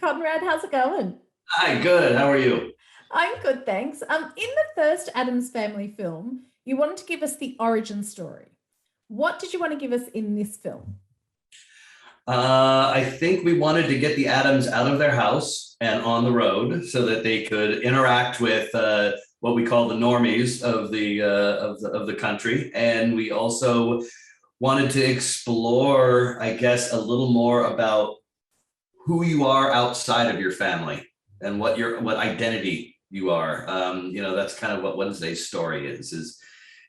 Conrad, how's it going? Hi, good. How are you? I'm good, thanks. In the first Addams Family film, you wanted to give us the origin story. What did you want to give us in this film? I think we wanted to get the Addams out of their house and on the road so that they could interact with what we call the normies of the country, and we also wanted to explore, I guess, a little more about who you are outside of your family and what identity you are. That's kind of what Wednesday's story is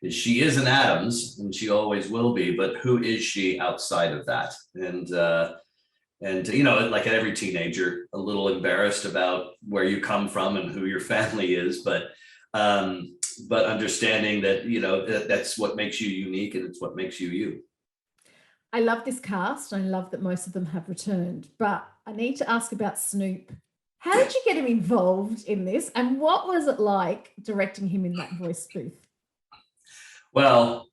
she is an Adams and she always will be, but who is she outside of that? And like every teenager, a little embarrassed about where you come from and who your family is, but understanding that that's what makes you unique and it's what makes you you. I love this cast. I love that most of them have returned, but I need to ask about Snoop. How did you get him involved in this, and what was it like directing him in that voice booth? Well,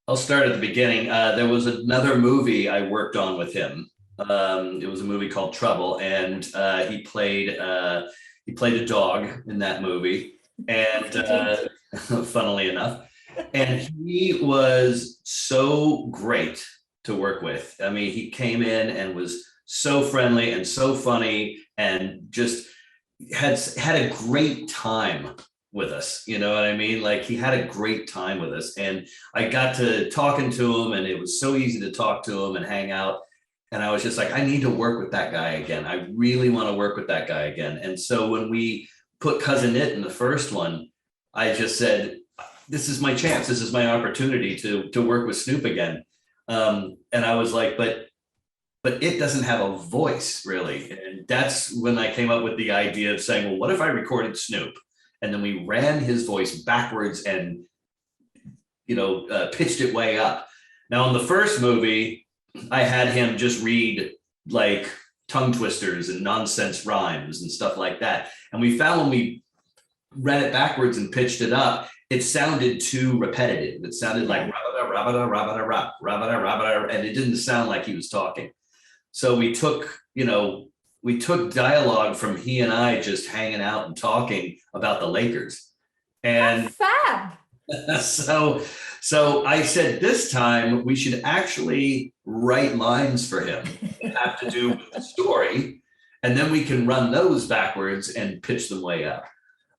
I'll start at the beginning. There was another movie I worked on with him. It was a movie called Trouble, and he played a dog in that movie, and funnily enough, and he was so great to work with. I mean, he came in and was so friendly and so funny, and just had a great time with us. You know what I mean? Like he had a great time with us, and I got to talking to him, and it was so easy to talk to him and hang out. And I was just like, I need to work with that guy again. I really want to work with that guy again. And so when we put Cousin It in the first one, I just said, this is my chance. This is my opportunity to work with Snoop again. And I was like, but it doesn't have a voice really. And that's when I came up with the idea of saying, well, what if I recorded Snoop? And then we ran his voice backwards and pitched it way up. Now in the first movie, I had him just read like tongue twisters and nonsense rhymes and stuff like that. And we found when we ran it backwards and pitched it up, it sounded too repetitive. It sounded like rabada, rabada, rabada, rap, rabada, rabada, and it didn't sound like he was talking. So we took dialogue from he and I just hanging out and talking about the Lakers. How And fab! so so I said this time we should actually write lines for him that have to do with the story, and then we can run those backwards and pitch them way up.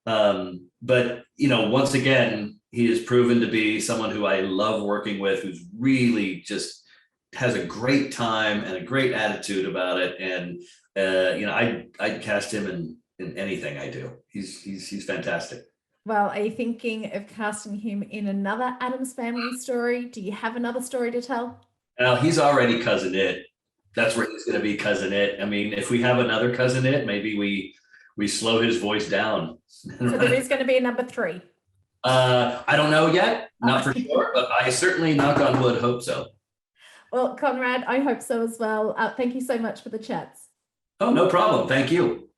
But once again, he has proven to be someone who I love working with, who's really just has a great time and a great attitude about it. And I'd cast him in anything I do. He's fantastic. Well, are you thinking of casting him in another Addams Family story? Do you have another story to tell? Now he's already Cousin It. That's where he's going to be Cousin It. I mean, if we have another Cousin It, maybe we slow his voice down. So there is going to be a number three. I don't know yet, not for sure, but I certainly, knock on wood, hope so. Well, Conrad, I hope so as well. Thank you so much for the chats. Oh, no problem. Thank you.